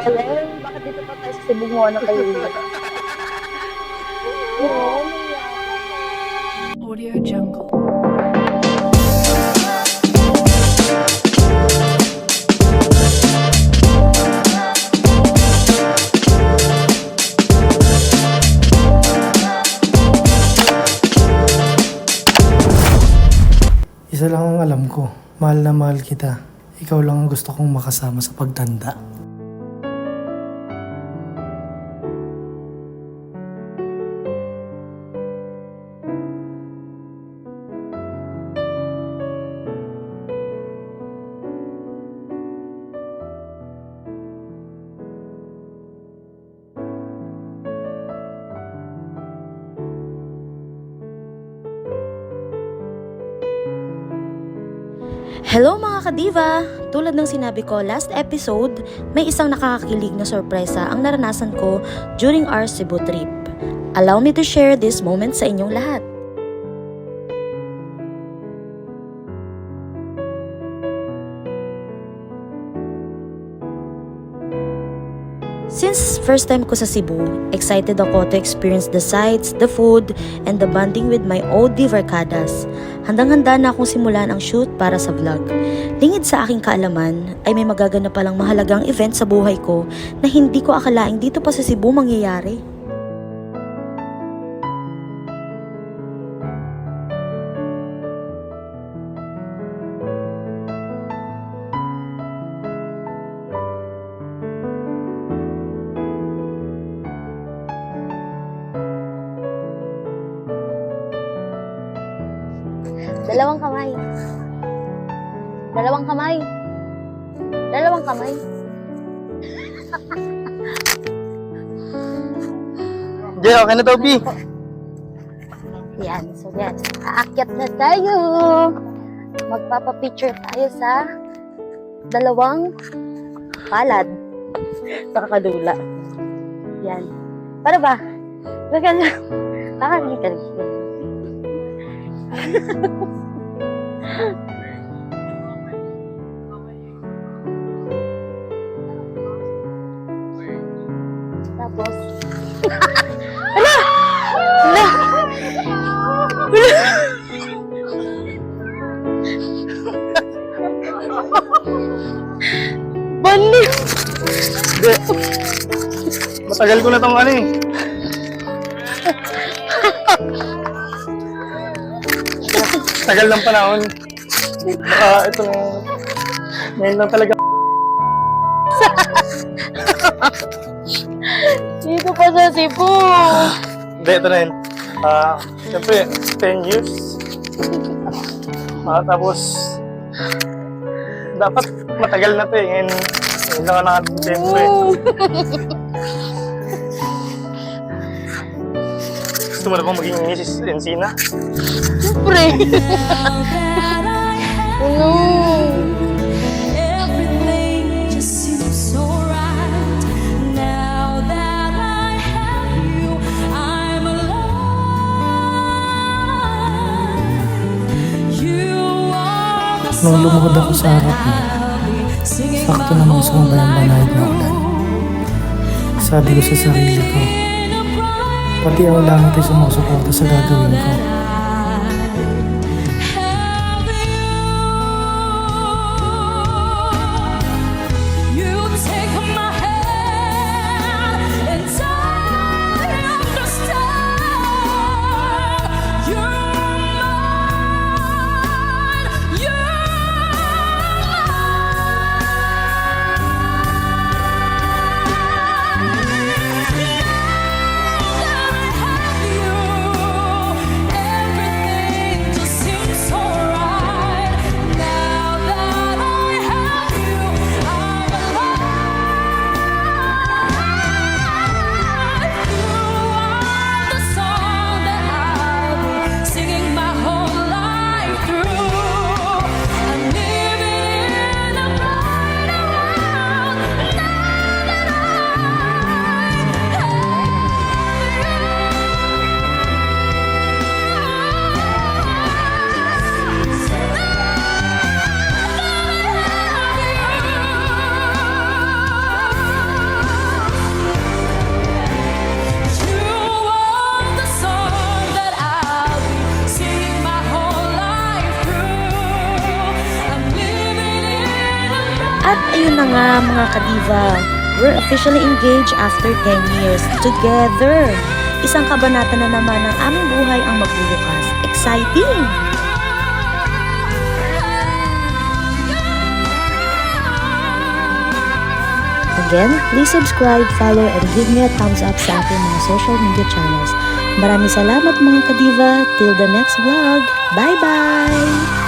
Alam, bakit dito pa tayo sa Cebu na kayo? Oo, Audio Jungle. Isa lang ang alam ko, mahal na mahal kita. Ikaw lang ang gusto kong makasama sa pagtanda. Hello mga kadiva! Tulad ng sinabi ko last episode, may isang nakakakilig na sorpresa ang naranasan ko during our Cebu trip. Allow me to share this moment sa inyong lahat. Since first time ko sa Cebu, excited ako to experience the sights, the food, and the bonding with my OD Verkadas. Handang-handa na akong simulan ang shoot para sa vlog. Lingid sa aking kaalaman, ay may magaganap palang mahalagang event sa buhay ko na hindi ko akalaing dito pa sa Cebu mangyayari. Dalawang kamay. Dalawang kamay. Dalawang kamay. Jay, okay na daw, B. Yan, so yan. Aakyat na tayo. Magpapapicture tayo sa dalawang palad. Nakakadula. Yan. Para ba? Nakakita. Tapos Hala! Hala! Bali! Hindi. Matagal ko na tong ano eh. Tagal ng panahon. Baka ito na. Ngayon lang talaga. Dito pa sa Cebu. Hindi, ito na yun. Siyempre, 10 years. Tapos, dapat matagal na ito eh. Ngayon lang natin siyempre. Gusto mo na bang maging Mrs. Encina? Siyempre. Ano? Everything just seems so right. Now that I have you, I'm alive. You are the Nung lumukod ako sa harap mo, sakto namang sumabay ang banayad na ulan. Sabi ko sa sarili ko, pati ang langit ay sumusuporta sa gagawin ko. At ayun na nga mga kadiva, we're officially engaged after 10 years together. Isang kabanata na naman ng aming buhay ang magbubukas. Exciting! Again, please subscribe, follow, and give me a thumbs up sa aking mga social media channels. Maraming salamat mga kadiva. Till the next vlog. Bye-bye!